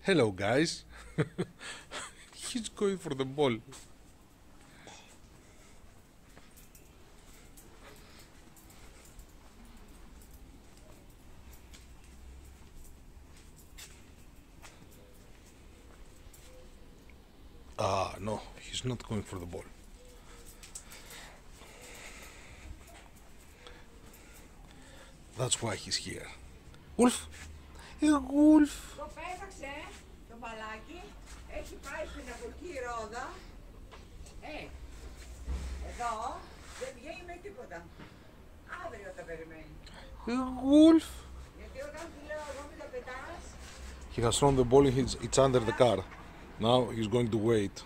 Hello guys. He's going for the ball. Ah, no, he's not going for the ball. That's why he's here. Wolf! Wolf! Το πέταξε το μπαλάκι, έχει πάει στην από εκεί ρόδα. Εδώ δεν βγαίνει με τίποτα. Αύριο τα περιμένει. Wolf! Γιατί όταν του λέω εγώ μην τα πετάς. He has thrown the ball, it's under the car. Now he's going to wait.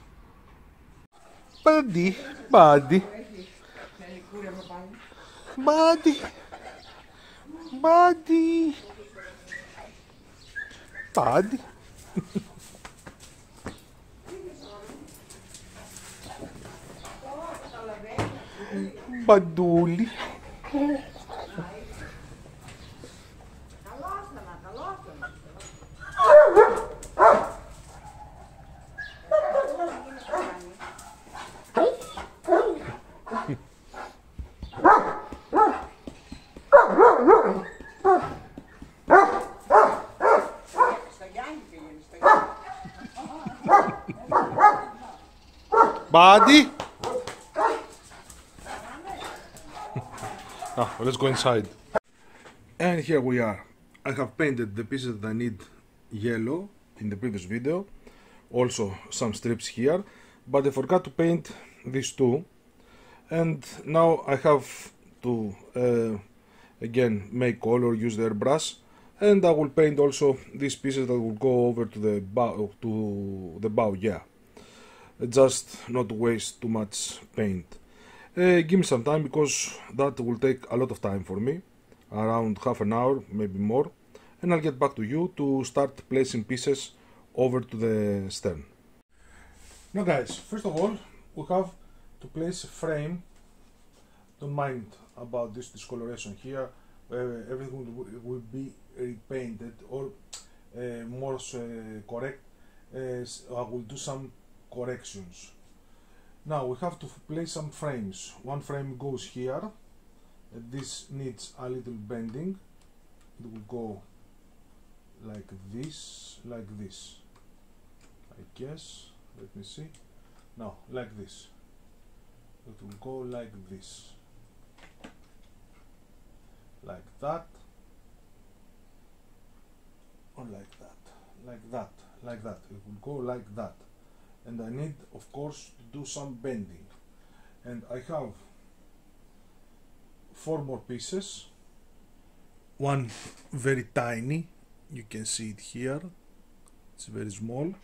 Buddy, buddy, Θέλει κούρευο πάλι. buddy, buddy, buddy. Μπαντούλι. Buddy. Now, let's go inside. And here we are. I have painted the pieces that I need yellow in the previous video. Also some strips here. But I forgot to paint these two. And now I have to again make color, use the airbrush. And I will paint also these pieces that will go over to the bow, yeah. Just not to waste too much paint. Give me some time because that will take a lot of time for me, around half an hour, maybe more, and I'll get back to you to start placing pieces over to the stern. Now guys, first of all we have to place a frame. Don't mind about this discoloration here, everything will be repainted or more correct. I will do some corrections. Now we have to place some frames. One frame goes here, this needs a little bending. It will go like this, I guess. Let me see. No, like this. It will go like this, like that, or like that, like that, like that. It will go like that. And I need, of course, to do some bending. And I have 4 more pieces. One very tiny, you can see it here, it's very small.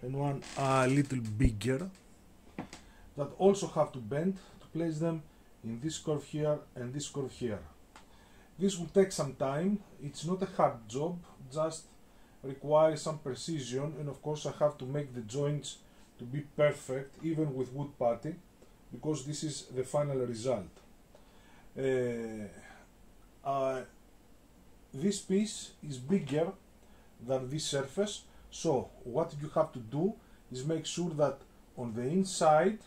And one a little bigger, that also have to bend to place them in this curve here and this curve here. This will take some time, it's not a hard job, just requires some precision, and of course I have to make the joints to be perfect even with wood putty, because this is the final result. This piece is bigger than this surface, so what you have to do is make sure that on the inside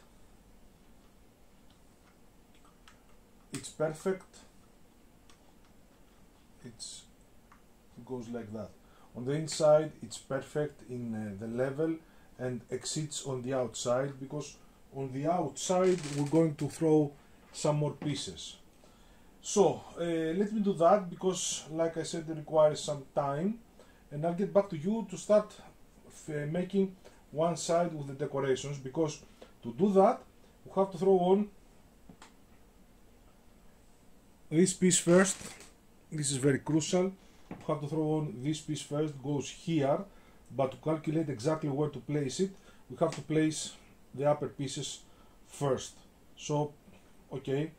it's perfect. It goes like that. On the inside it's perfect in the level and exceeds on the outside, because on the outside we're going to throw some more pieces. So let me do that, because like I said it requires some time, and I'll get back to you to start making one side with the decorations, because to do that we have to throw on this piece first. This is very crucial. We have to throw on this piece first, goes here, but to calculate exactly where to place it, we have to place the upper pieces first. So, okay,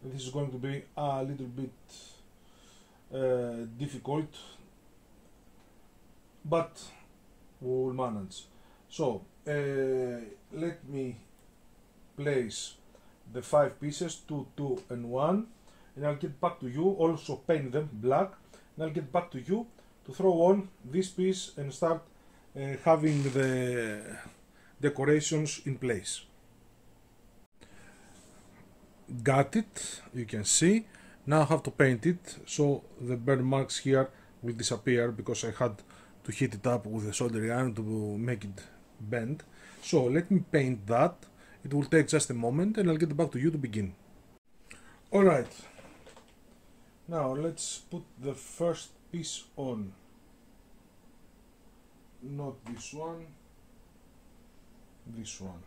this is going to be a little bit difficult, but we will manage. So, let me place the 5 pieces, 2, 2 and 1, and I'll get back to you, also paint them black, and I'll get back to you to throw on this piece and start having the decorations in place. Got it, you can see. Now I have to paint it, so the burn marks here will disappear because I had to heat it up with a soldering iron to make it bend. So let me paint that. It will take just a moment and I'll get back to you to begin. Alright, now let's put the first piece on. Not this one, this one.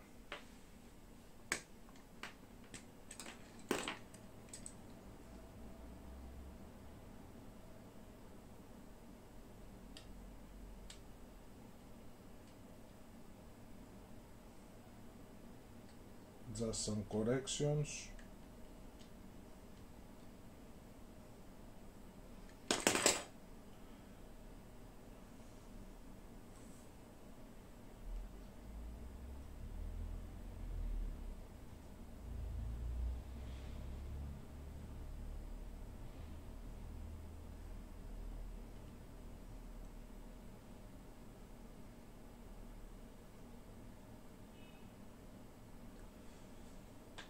Just some corrections.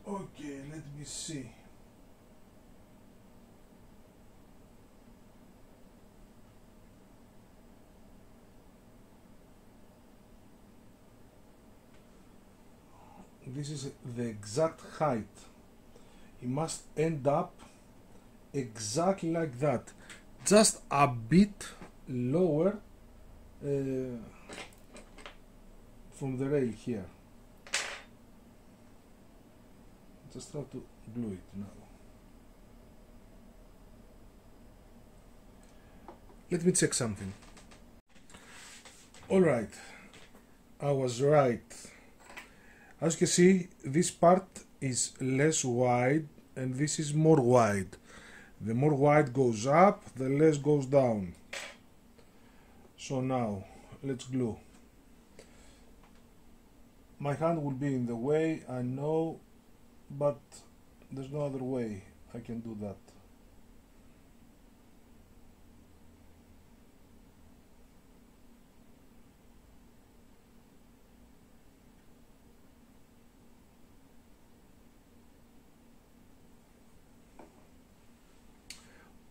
Okay, let me see. This is the exact height. It must end up exactly like that. Just a bit lower from the rail here. Just try to glue it now. Let me check something. Alright, I was right. As you can see, this part is less wide and this is more wide. The more wide goes up, the less goes down. So now, let's glue. My hand will be in the way, I know, but there's no other way I can do that.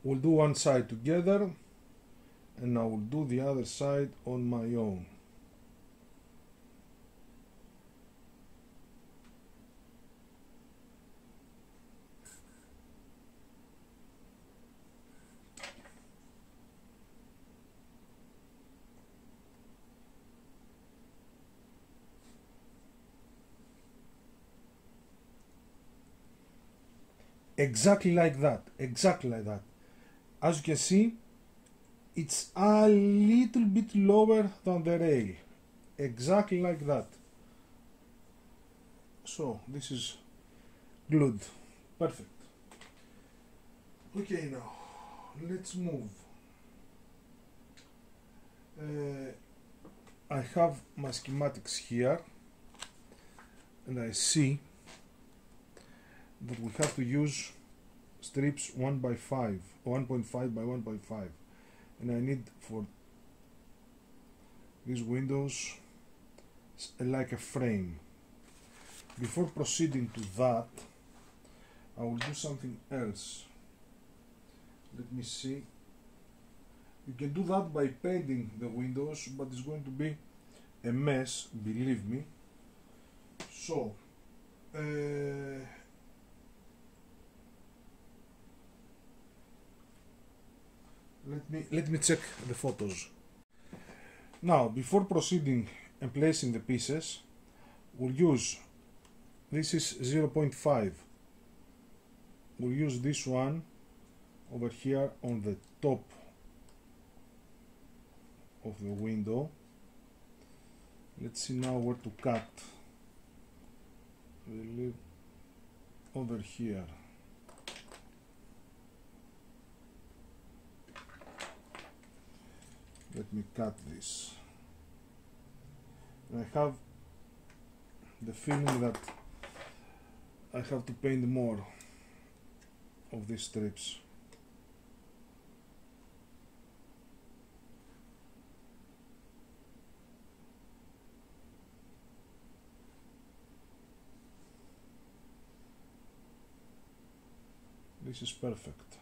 We'll do one side together and I will do the other side on my own. Exactly like that, exactly like that. As you can see, it's a little bit lower than the rail, exactly like that. So this is glued, perfect. Okay, now let's move. I have my schematics here and I see that we have to use strips 1 by 5 or 1.5 by 1.5, and I need for these windows like a frame. Before proceeding to that, I will do something else. Let me see. You can do that by painting the windows, but it's going to be a mess, believe me. So let me check the photos. Now, before proceeding and placing the pieces, we'll use, this is 0.5. We'll use this one over here on the top of the window. Let's see now where to cut. We'll leave over here. Let me cut this. I have the feeling that I have to paint more of these strips. This is perfect.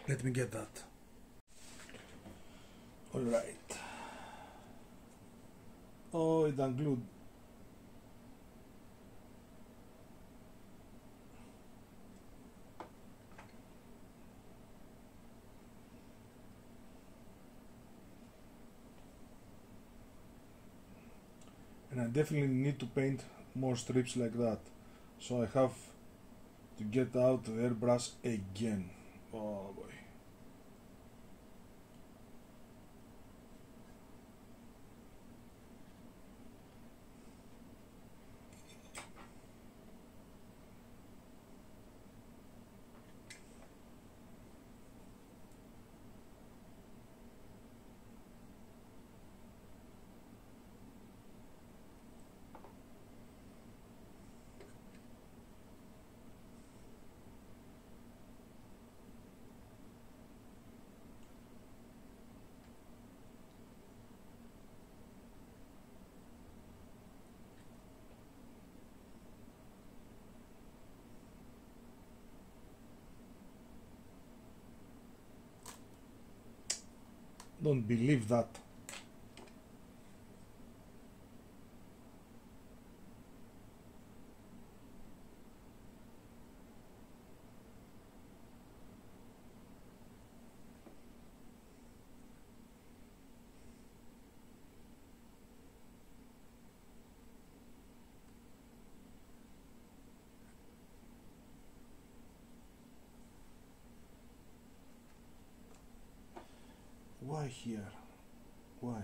Let me get that. Alright. Oh, it unglued. And I definitely need to paint more strips like that. So I have to get out the airbrush again. Oh boy. Don't believe that. Why here? Why?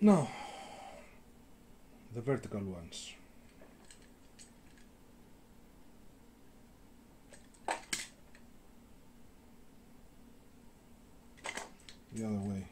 Now, the vertical ones. The other way.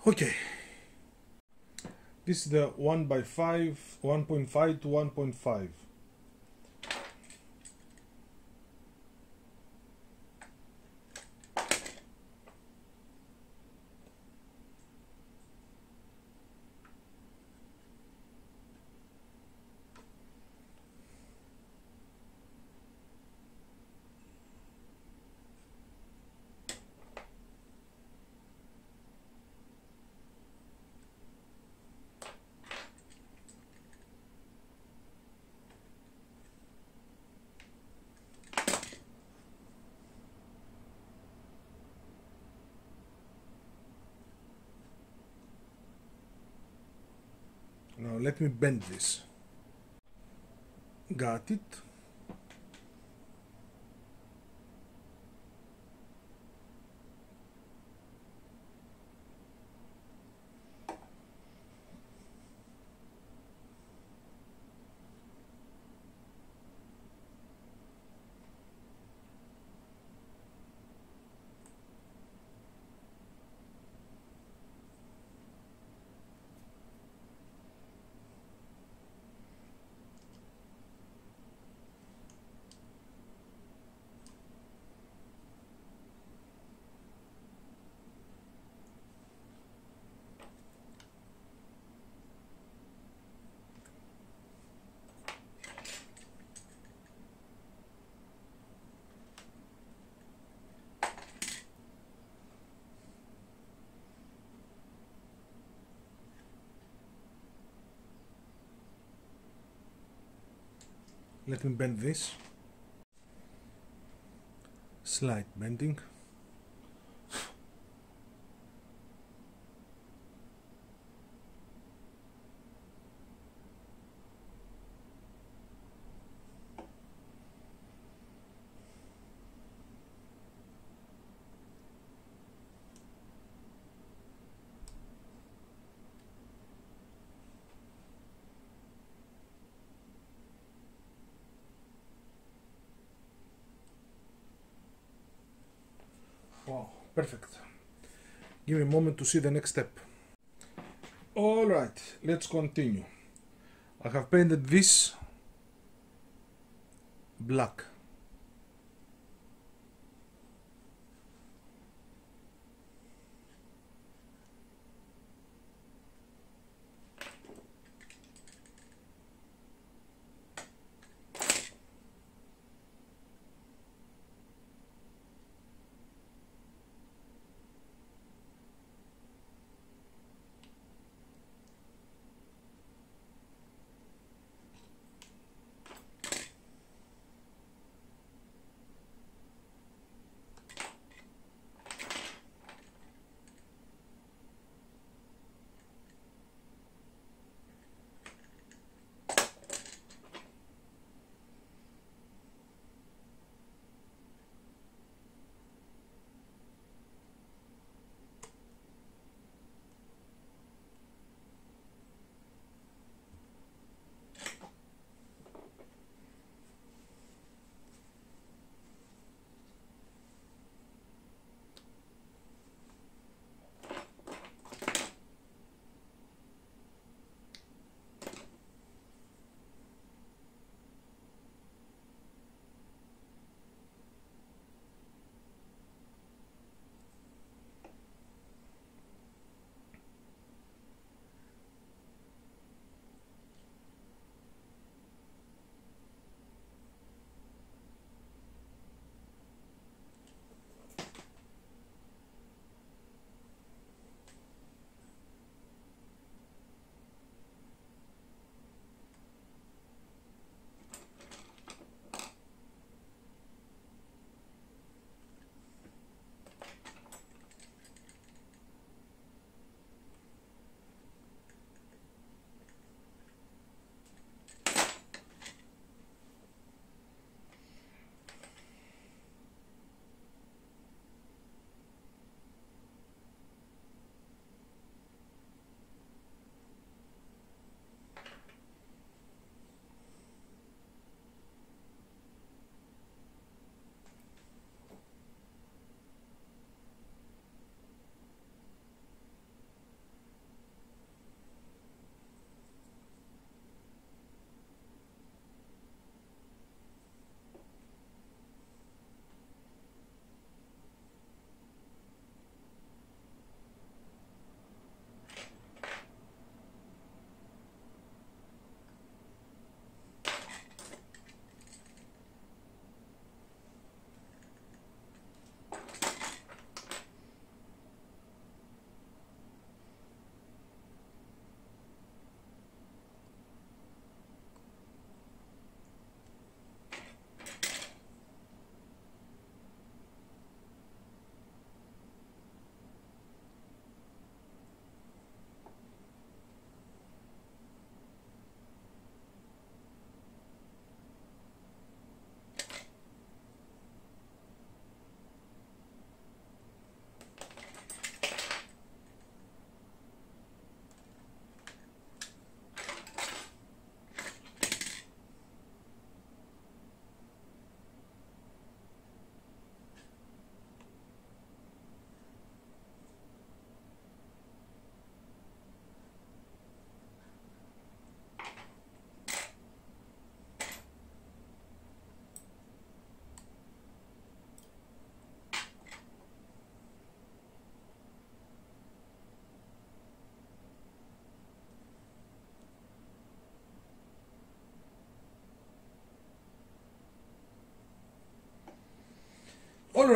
Okay, this is the 1x5, 1.5 to 1.5. Now let me bend this. Got it. Let me bend this. Slight bending. Wow, perfect. Give me a moment to see the next step. Alright, let's continue. I have painted this black.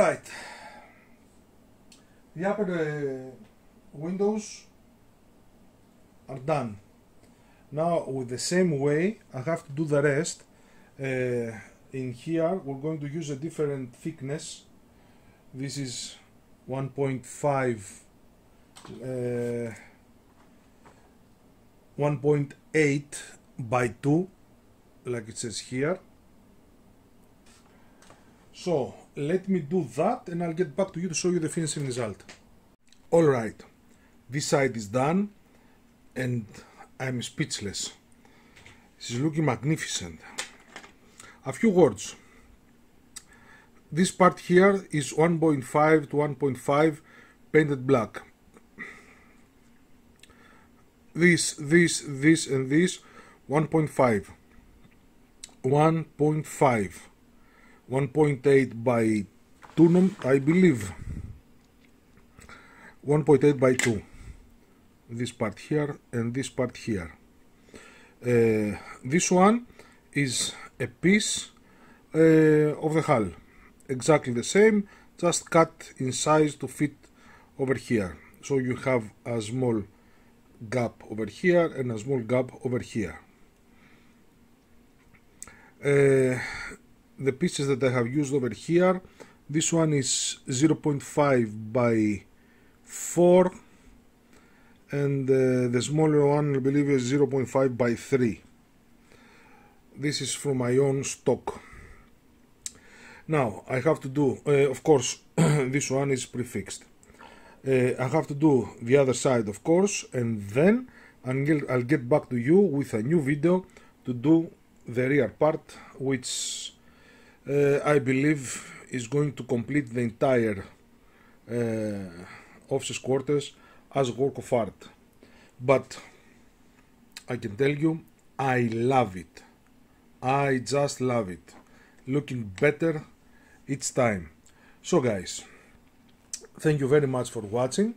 Alright, the upper windows are done. Now with the same way I have to do the rest. In here we're going to use a different thickness. This is 1.5 1.8 by 2, like it says here. So let me do that and I'll get back to you to show you the finishing result. Alright, this side is done and I'm speechless. This is looking magnificent. A few words. This part here is 1.5 to 1.5 painted black. This and this 1.5. 1.5. 1.8 by 2, I believe. 1.8 by 2. This part here and this part here. This one is a piece of the hull. Exactly the same, just cut in size to fit over here. So you have a small gap over here and a small gap over here. The pieces that I have used over here, this one is 0.5 by 4 and the smaller one I believe is 0.5 by 3. This is from my own stock. Now I have to do, of course, this one is prefixed. I have to do the other side, of course, and then I'll get back to you with a new video to do the rear part, which I believe is going to complete the entire officer's quarters as a work of art. But I can tell you, I love it. I just love it. Looking better each time. So guys, thank you very much for watching.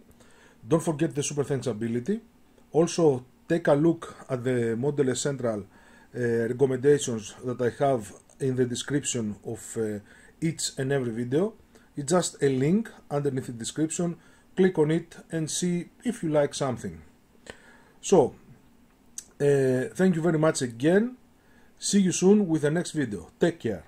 Don't forget the super thanks ability. Also take a look at the Model Central recommendations that I have in the description of each and every video. It's just a link underneath the description. Click on it and see if you like something. So thank you very much again. See you soon with the next video. Take care.